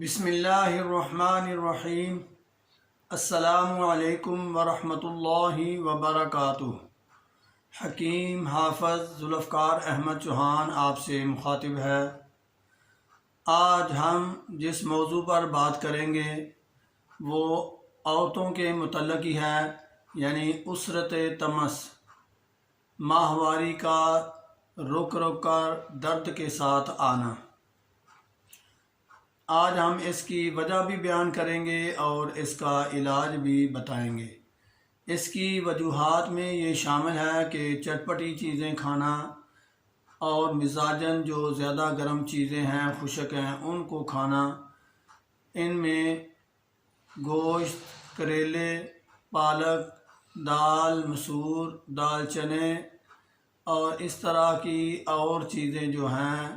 بسم اللہ الرحمن الرحیم۔ السلام علیکم ورحمۃ اللہ وبرکاتہ۔ حکیم حافظ ذوالفقار احمد چوہان آپ سے مخاطب ہے۔ آج ہم جس موضوع پر بات کریں گے وہ عورتوں کے متعلق ہی ہے، یعنی اسرت تمس، ماہواری کا رک رک کر درد کے ساتھ آنا۔ آج ہم اس کی وجہ بھی بیان کریں گے اور اس کا علاج بھی بتائیں گے۔ اس کی وجوہات میں یہ شامل ہے کہ چٹپٹی چیزیں کھانا اور مزاجاً جو زیادہ گرم چیزیں ہیں، خشک ہیں، ان کو کھانا۔ ان میں گوشت، کریلے، پالک، دال مسور، دال چنے اور اس طرح کی اور چیزیں جو ہیں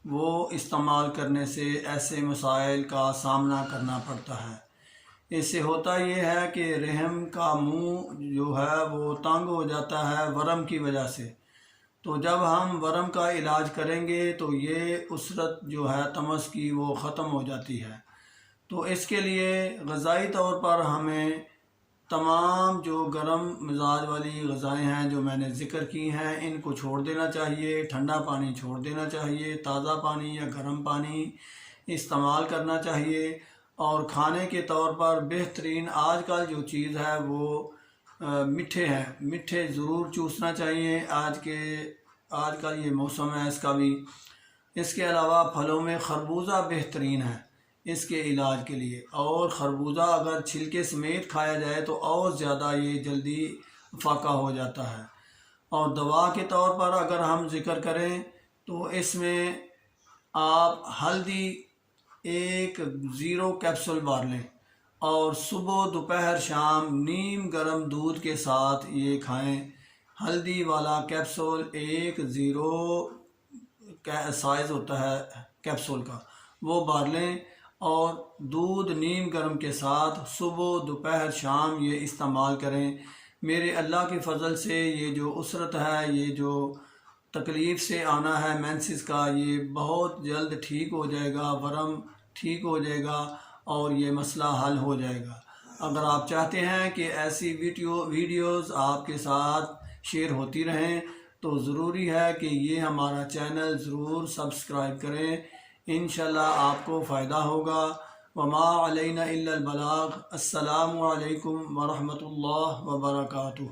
وہ استعمال کرنے سے ایسے مسائل کا سامنا کرنا پڑتا ہے۔ اس سے ہوتا یہ ہے کہ رحم کا منہ جو ہے وہ تنگ ہو جاتا ہے ورم کی وجہ سے۔ تو جب ہم ورم کا علاج کریں گے تو یہ اسرت جو ہے تمس کی وہ ختم ہو جاتی ہے۔ تو اس کے لیے غذائی طور پر ہمیں تمام جو گرم مزاج والی غذائیں ہیں جو میں نے ذکر کی ہیں ان کو چھوڑ دینا چاہیے۔ ٹھنڈا پانی چھوڑ دینا چاہیے، تازہ پانی یا گرم پانی استعمال کرنا چاہیے۔ اور کھانے کے طور پر بہترین آج کل جو چیز ہے وہ میٹھے ہیں، میٹھے ضرور چوسنا چاہیے۔ آج کل یہ موسم ہے اس کا بھی۔ اس کے علاوہ پھلوں میں خربوزہ بہترین ہے اس کے علاج کے لیے، اور خربوزہ اگر چھلکے سمیت کھایا جائے تو اور زیادہ یہ جلدی فاقہ ہو جاتا ہے۔ اور دوا کے طور پر اگر ہم ذکر کریں تو اس میں آپ ہلدی 1 کیپسول بار لیں اور صبح دوپہر شام نیم گرم دودھ کے ساتھ یہ کھائیں۔ ہلدی والا کیپسول 1 سائز ہوتا ہے کیپسول کا، وہ بار لیں اور دودھ نیم گرم کے ساتھ صبح دوپہر شام یہ استعمال کریں۔ میرے اللہ کے فضل سے یہ جو اسرت ہے، یہ جو تکلیف سے آنا ہے مینسز کا، یہ بہت جلد ٹھیک ہو جائے گا، ورم ٹھیک ہو جائے گا اور یہ مسئلہ حل ہو جائے گا۔ اگر آپ چاہتے ہیں کہ ایسی ویڈیوز آپ کے ساتھ شیئر ہوتی رہیں تو ضروری ہے کہ یہ ہمارا چینل ضرور سبسکرائب کریں۔ انشاءاللہ آپ کو فائدہ ہوگا۔ وما علینا الا البلاغ۔ السلام علیکم ورحمۃ اللہ وبرکاتہ۔